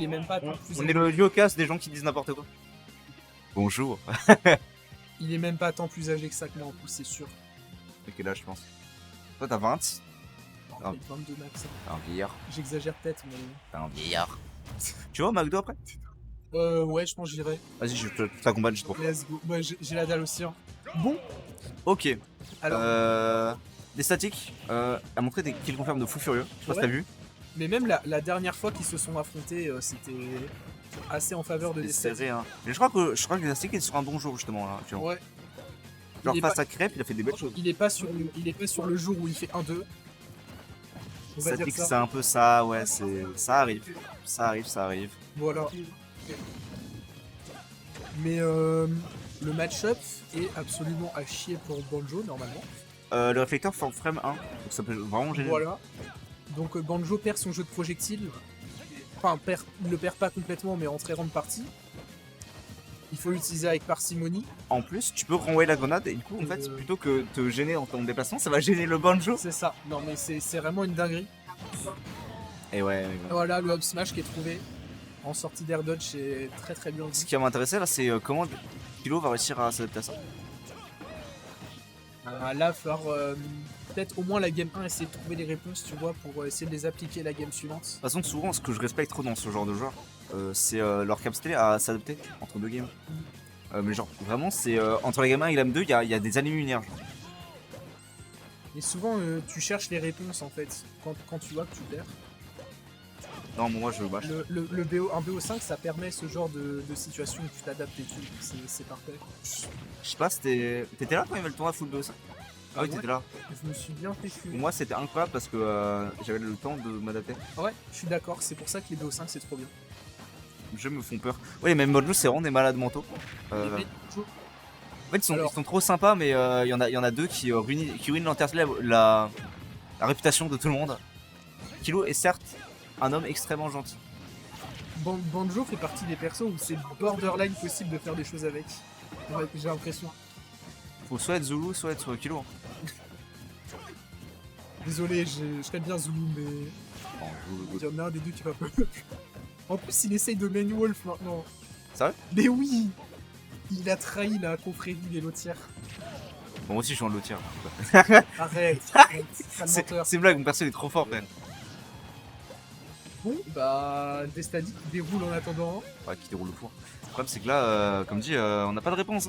Il est même pas tant plus On est le duo casse des gens qui disent n'importe quoi. Bonjour. Il est même pas tant plus âgé que ça que moi en plus, c'est sûr. Mais quel âge je pense. Toi t'as 20. Ah. 22 max. T'es un vieillard. J'exagère peut-être, mais. T'es un vieillard. Tu vas au McDo après? Ouais, je pense que j'irai. Vas-y, je t'accompagne, je trouve. Let's go. Ouais, j'ai la dalle aussi. Hein. Bon. Ok. Alors. Des statiques à montrer des kills confirmes de fou furieux. Je sais pas si t'as vu. Mais même la dernière fois qu'ils se sont affrontés, c'était assez en faveur de C'est des serré, hein. Mais je crois que les statiques est sur un bon jour justement là. Actuellement. Ouais. Genre face à Crêpe, il a fait des belles choses. Il est pas sur le jour où il fait 1-2. Statique, c'est un peu ça, ouais, ça arrive. Ça arrive. Voilà. Mais le match-up est absolument à chier pour Banjo normalement. Le réflecteur for frame 1, donc ça peut vraiment gêner. Voilà. Donc Banjo perd son jeu de projectile. Enfin, il le perd pas complètement, mais en très grande partie. Il faut l'utiliser avec parcimonie. En plus, tu peux renvoyer la grenade et du coup, en fait, plutôt que te gêner dans ton déplacement, ça va gêner le Banjo. C'est ça. Non, mais c'est vraiment une dinguerie. Et ouais. Voilà, le up smash qui est trouvé en sortie d'air dodge, c'est très très bien. Ce qui va m'intéresser là, c'est comment Kilo va réussir à s'adapter à ça. Là, il va falloir peut-être au moins la game 1 essayer de trouver les réponses, tu vois, pour essayer de les appliquer la game suivante. De toute façon, souvent, ce que je respecte trop dans ce genre de joueurs, c'est leur capacité à s'adapter entre deux games. Mais genre, vraiment, c'est entre la game 1 et la game 2, il y a des années-lumière. Et souvent, tu cherches les réponses en fait, quand tu vois que tu perds. Non, moi je bâche. Un BO5, ça permet ce genre de situation où tu t'adaptes et tout, c'est parfait. Je sais pas, t'étais là quand il y avait le tournoi full BO5? Ah oui, t'étais là. Je me suis bien fait fuir. Moi, c'était incroyable parce que j'avais le temps de m'adapter. Ouais, je suis d'accord, c'est pour ça que les BO5 c'est trop bien. Les jeux me font peur. Ouais, même Mojo, c'est vraiment des malades mentaux. En fait, ils sont trop sympas, mais il y en a deux qui ruinent l'entièreté la réputation de tout le monde. Kilo est certes un homme extrêmement gentil. Banjo fait partie des persos où c'est borderline possible de faire des choses avec. Ouais, j'ai l'impression. Faut soit être Zulu, soit être Kilo. Désolé, je serais bien Zulu, mais. Il y en a un des deux qui va pas. En plus, il essaye de main wolf maintenant. Sérieux? Mais oui! Il a trahi la confrérie des lotières. Bon, moi aussi je suis en lotière. Arrête! C'est blague, mon perso il est trop fort quand même. Bon, bah, Destadi qui déroule en attendant. Ouais, qui déroule le four. Le problème c'est que là, comme dit, on n'a pas de réponse.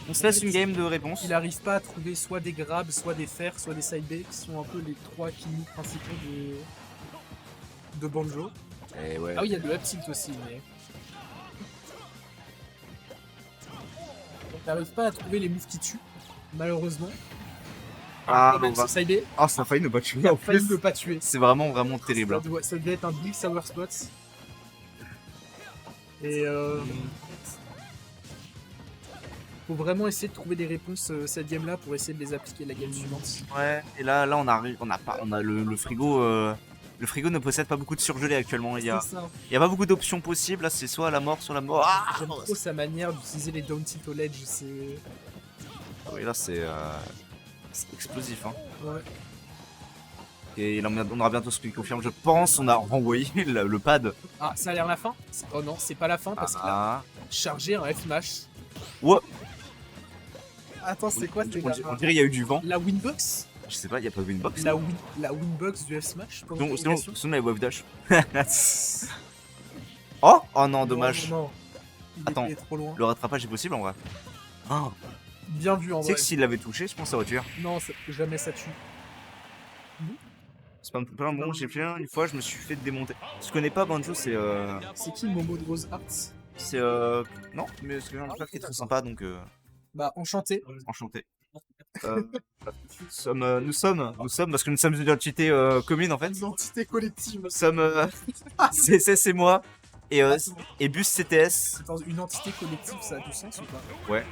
On se laisse une game de réponse. Il arrive pas à trouver soit des grabs, soit des fers, soit des side B, qui sont un peu les trois kills principaux de Banjo. Et ouais. Ah oui, il y a le up tilt aussi, mais. Il n'arrive pas à trouver les moves qui tuent, malheureusement. Ah, même ce side B. Ah, ça a failli ne pas tuer. Il a failli ne pas tuer. C'est vraiment terrible. Ça devait être un big sour spot. Et faut vraiment essayer de trouver des réponses cette game là pour essayer de les appliquer la game suivante. Ouais, et là on a le frigo. Le frigo ne possède pas beaucoup de surgelés actuellement. Il y a pas beaucoup d'options possibles. Là, c'est soit la mort, soit la mort. Ah, j'aime trop sa manière d'utiliser les down tilt au ledge. C'est. Oui, là c'est explosif. Hein. Ouais. Et on aura bientôt ce qui confirme. Je pense on a renvoyé le pad. Ah, ça a l'air la fin? Oh non, c'est pas la fin parce qu'il a chargé un F-Mash. Ouais. Attends, c'est quoi? On dirait qu'il y a eu du vent. La winbox? Je sais pas, il y a pas de winbox. La winbox du F-Smash? Sinon la wave dash. Oh non, dommage. Non. Attends, trop loin. Le rattrapage est possible en vrai. Oh. Bien vu en vrai. Tu sais que s'il l'avait touché, je pense que ça aurait tué. Non, jamais ça tue. C'est pas un bon, j'ai fait une fois, je me suis fait démonter. Je connais pas Banjo, c'est. C'est qui Momo de Rose Arts? C'est non, mais c'est un frère qui est très sympa donc. Bah, enchanté. Enchanté. Nous sommes, parce que nous sommes une entité commune en fait. Une entité collective. Nous sommes CSS et moi et Bus CTS. Attends, une entité collective, ça a du sens ou pas? Ouais.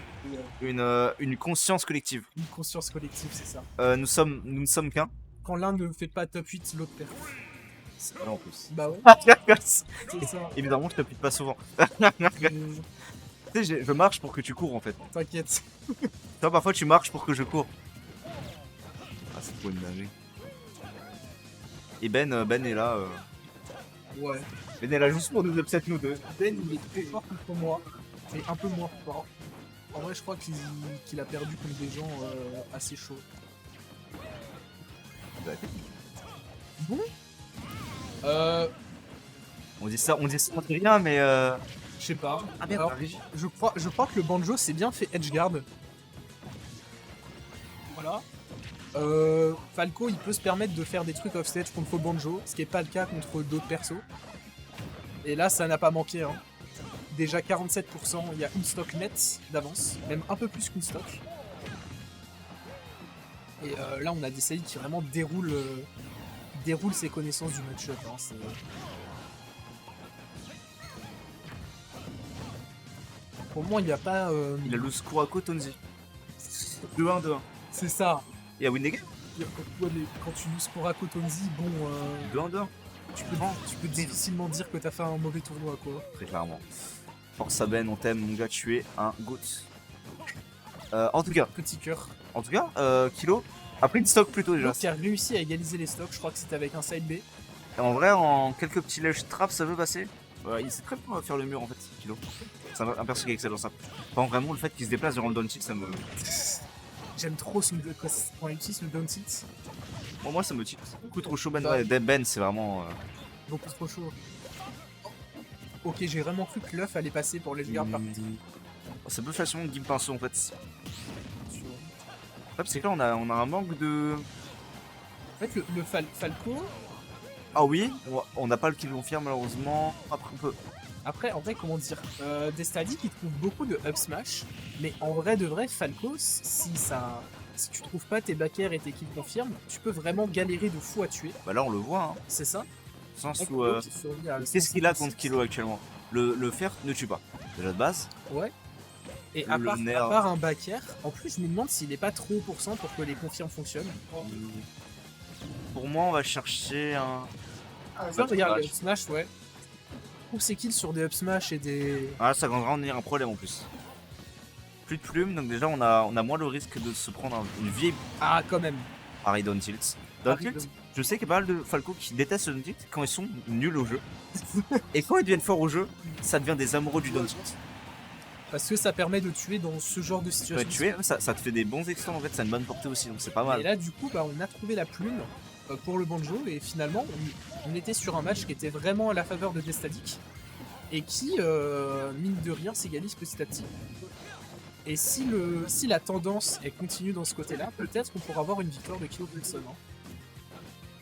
Une conscience collective. Une conscience collective, c'est ça. Nous ne sommes qu'un. Quand l'un ne fait pas top 8, l'autre perd. C'est vrai en plus. Bah ouais. C'est ça. Évidemment, je te pique pas souvent. Tu sais, je marche pour que tu cours en fait. T'inquiète. Toi, parfois, tu marches pour que je cours. Ah, c'est trop une dinguerie. Et Ben est là. Ouais. Mais elle a juste pour nous upset nous deux. Ben, il est très fort contre moi, mais un peu moins fort. En vrai, je crois qu'il a perdu contre des gens assez chauds. Bon. On dit ça rien, mais Je sais pas. Ah merde, Alors, je crois que le banjo s'est bien fait edgeguard. Voilà. Falco, il peut se permettre de faire des trucs offstage contre le banjo, ce qui est pas le cas contre d'autres persos. Et là, ça n'a pas manqué. Hein. Déjà 47%, il y a une stock net d'avance, même un peu plus qu'une stock. Et là, on a des Saïd qui vraiment déroulent ses connaissances du match-up. Hein. Pour moi, il n'y a pas. Il a le Kurako Tonzi. 2-1, 2-1. C'est ça. Et à win des games Quand tu loses Kurako Tonzi, bon. 2-1, 2-1. Tu peux difficilement dire que t'as fait un mauvais tournoi, quoi. Très clairement. Force à Ben, on t'aime, mon gars, tu es un goat. En tout cas, Petit cœur. Kilo a pris une stock plutôt déjà. Qui a réussi à égaliser les stocks, je crois que c'était avec un side B. Et en vrai, en quelques petits ledge traps, ça veut passer. Il sait très bien faire le mur en fait, Kilo. C'est un perso qui excelle dans ça. Enfin, vraiment, le fait qu'il se déplace durant le down tilt, ça me. J'aime trop quand il utilise le down tilt. Bon, moi, ça me tilt. Beaucoup trop chaud, Ben. Ouais, Ben, c'est vraiment. Beaucoup trop chaud. Ok, j'ai vraiment cru que l'œuf allait passer pour les gardes par contre. Ça peut facilement game pinceau en fait. C'est que là, on a un manque de. En fait, le Falco. Ah oui, on n'a pas le kill confirme malheureusement. Après, on peut. Après, en vrai, comment dire, Destadi qui trouve beaucoup de up smash, mais en vrai de vrai, Falco, si tu trouves pas tes back air et tes kills confirmes, tu peux vraiment galérer de fou à tuer. Bah là, on le voit, hein. C'est ça. Sens où. Qu'est-ce qu'il a contre Kilo actuellement? Le fer ne tue pas. Déjà de base. Ouais. Et à part un back air, en plus, je me demande s'il est pas trop haut pour que les confirmes fonctionnent. Pour moi, on va chercher un. Regarde, le up smash, ouais. Trouve ses kills sur des up smash et des. Ah, ça va vraiment devenir un problème en plus. Plus de plumes, donc déjà on a moins le risque de se prendre une vieille. Ah, quand même. Pareil, down tilt. Down tilt, je sais qu'il y a pas mal de Falco qui détestent le down tilt quand ils sont nuls au jeu. Et quand ils deviennent forts au jeu, ça devient des amoureux du down tilt. Parce que ça permet de tuer dans ce genre de situation. Tuer, ça te fait des bons extends en fait, ça a une bonne portée aussi, donc c'est pas mal. Et là, du coup, bah, on a trouvé la plume pour le banjo, et finalement, on était sur un match qui était vraiment à la faveur de Destadic, et qui, mine de rien, s'égalise petit à petit. Et si la tendance est continue dans ce côté-là, peut-être qu'on pourra avoir une victoire de Kilo Wilson. Hein.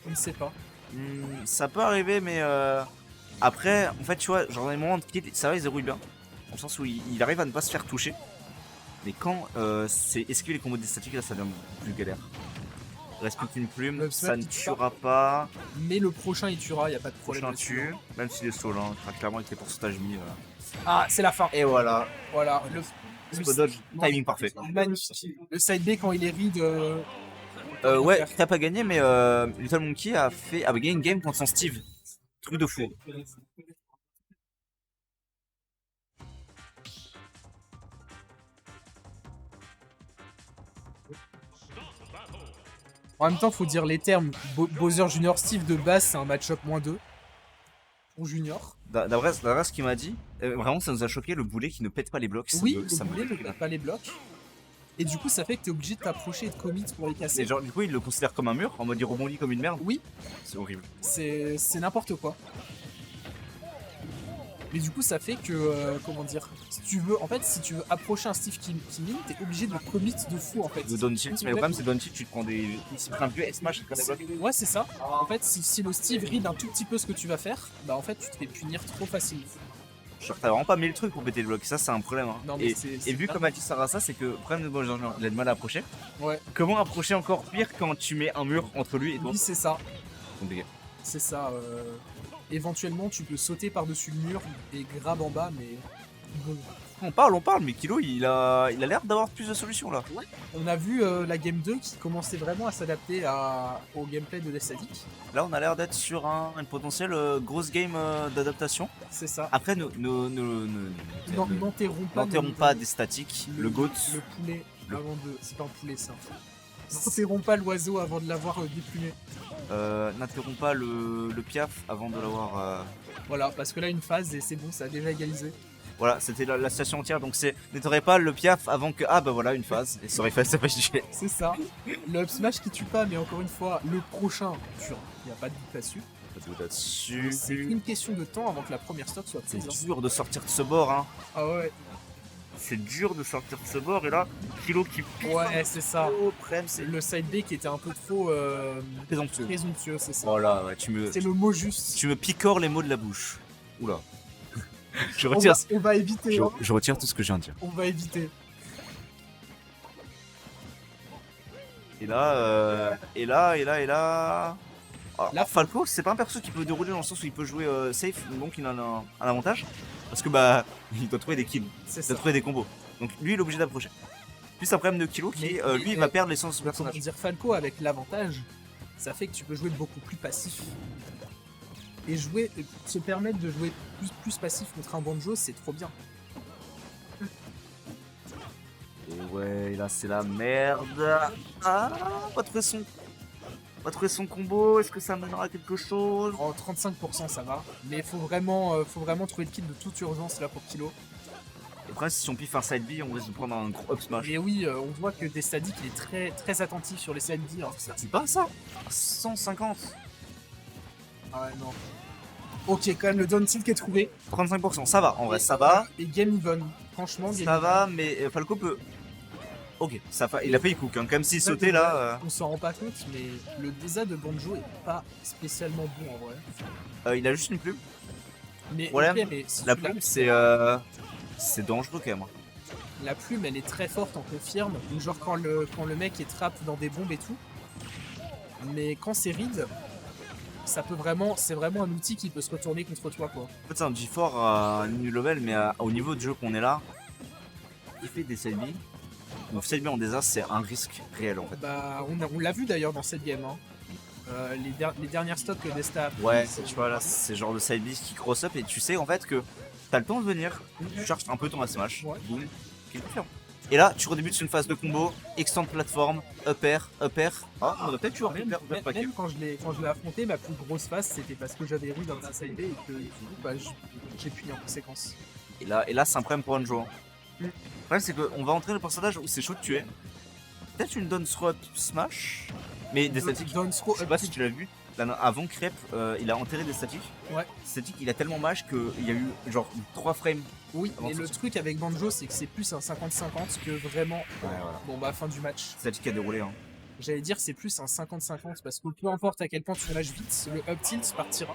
On ne sait pas. Ça peut arriver, mais après, en fait, tu vois, genre dans les moments de kill, ça va, il se déroule bien. Dans le sens où il arrive à ne pas se faire toucher. Mais quand c'est esquiver les combos des statiques, là ça devient plus galère. Respecte une plume, ça ne tuera pas. Mais le prochain il tuera, y a pas de problème. Le prochain tue, même s'il est solo, hein, clairement avec les pourcentages mis. Ah, c'est la fin. Et voilà. Voilà. Le dodge, timing parfait. Magnifique. Le side B quand il est read. Ouais, t'as pas gagné, mais Little Monkey avait gagné une game contre son Steve. Truc de fou. En même temps, faut dire les termes. Bowser Junior Steve de base, c'est un match-up -2 pour Junior. D'après ce qu'il m'a dit, vraiment ça nous a choqué le boulet qui ne pète pas les blocs. Oui, le boulet ne pète pas les blocs. Et du coup, ça fait que t'es obligé de t'approcher et de commit pour les casser. Et genre, du coup, il le considère comme un mur, en mode il rebondit comme une merde. Oui. C'est horrible. C'est n'importe quoi. Mais du coup, ça fait que, comment dire, si tu veux approcher un Steve qui mine, t'es obligé de commit de fou en fait. De down tilt, mais le problème c'est down tilt, tu te prends des. Si tu prends un vieux S-Smash, ouais, c'est ça. En fait, si le Steve read un tout petit peu ce que tu vas faire, bah en fait, tu te fais punir trop facilement. Genre, t'as vraiment pas mis le truc pour péter le bloc, ça c'est un problème. Hein. Non, mais et vu comme a dit Sarasa, c'est que le problème de Bowser, il a de mal à approcher. Ouais. Comment approcher encore pire quand tu mets un mur entre lui et toi? Oui, c'est ça. Compliqué. C'est ça. Éventuellement, tu peux sauter par-dessus le mur et grab en bas, mais. On parle, mais Kilo, il a l'air d'avoir plus de solutions là. Ouais. On a vu la game 2 qui commençait vraiment à s'adapter au gameplay de Destadic. Là, on a l'air d'être sur une potentielle grosse game d'adaptation. C'est ça. Après, n'enterrons pas des statiques. Le GOAT. Le poulet avant de. C'est pas un poulet, ça. N'interromps pas l'oiseau avant de l'avoir déplumé. N'interromps pas le piaf avant de l'avoir. Voilà, parce que là, une phase et c'est bon, ça a déjà égalisé. Voilà, c'était la station entière, donc c'est n'éteindrait pas le piaf avant que. Ah bah voilà, une phase, et ça aurait fait ça pas chier. C'est ça. Le up smash qui tue pas, mais encore une fois, le prochain tue. Il n'y a pas de doute là-dessus. Là-dessus. C'est une question de temps avant que la première stock soit prise. C'est dur de sortir de ce bord, hein. Ah ouais. C'est dur de sortir de ce bord, et là, Kilo qui pique. Ouais, c'est ça. C'est Le side B qui était un peu trop présomptueux, c'est ça. Voilà, ouais, C'est le mot juste. tu me picores les mots de la bouche. Oula. Je On retire, on va éviter. Hein. je retire tout ce que je viens de dire. On va éviter. Et là. Ah, Là, Falco, c'est pas un perso qui peut dérouler dans le sens où il peut jouer safe, donc il a un avantage. Parce que bah, il doit trouver des kills, c'est il ça. doit trouver des combos. Donc lui, il est obligé d'approcher. Puis c'est un problème de Kilo qui, lui, il va perdre l'essence de son personnage. Dire Falco avec l'avantage, ça fait que tu peux jouer beaucoup plus passif. Et se permettre de jouer plus passif contre un Banjo, c'est trop bien. Et ouais, là c'est la merde. Ah, pas trouvé son combo, est-ce que ça mènera à quelque chose? En 35% ça va, mais faut vraiment trouver le kill de toute urgence là pour Kilo. Le problème, c'est si on piffe un side B, on risque de prendre un gros up smash. Et oui, on voit que Destadik il est très, très attentif sur les side B. Alors ça, C'est pas ça 150. ah ouais, non. Ok, quand même le down tilt qui est trouvé. 35%, ça va, en vrai, ça va. Et game even. Franchement, game Ça even. va, mais Falco peut. Ok, il a failli cook, hein. Comme s'il sautait là. On s'en rend pas compte, mais le désat de Banjo est pas spécialement bon en vrai. Il a juste une plume. Mais, Problème, ok, mais si la tu l'as- plume, c'est dangereux quand même. la plume elle est très forte en confirme. Donc, genre quand le mec est trap dans des bombes et tout. Mais quand c'est read, c'est vraiment un outil qui peut se retourner contre toi quoi. En fait, c'est un G4 à new level, mais au niveau de jeu qu'on est là, il fait des side B. Donc, side B en désastre, c'est un risque réel en fait. Bah on l'a vu d'ailleurs dans cette game. Hein. Les dernières stocks que Desta a pris, Ouais, tu vois là, c'est genre le side B qui cross up et tu sais en fait que t'as le temps de venir, tu charges un peu ton smash, Ouais. boum, qui confirme. Et là, tu redébutes sur une phase de combo, extend plateforme, up air. Ah, on a peut-être eu un Même, upper, même- pas même quand je l'ai affronté, ma plus grosse phase c'était parce que j'avais read dans un side B et que du coup, bah, j'ai puni en conséquence. Et là c'est un problème pour un joueur. Mm. Le problème, c'est qu'on va entrer dans le personnage où c'est chaud de tuer. Peut-être une down throw up smash, mais des statiques. Down throw Je sais pas up si tilt. tu l'as vu. Là, avant Crêpe, il a enterré des statiques. Ouais. Statique, il a tellement mage qu'il y a eu genre 3 frames. Oui, Avant mais de le sortir. truc avec Banjo, c'est que c'est plus un 50-50 que vraiment. Voilà. Bon, bah, fin du match. Statique a déroulé. Hein. J'allais dire c'est plus un 50-50 parce que peu importe à quel point tu nages vite, le up tilt partira.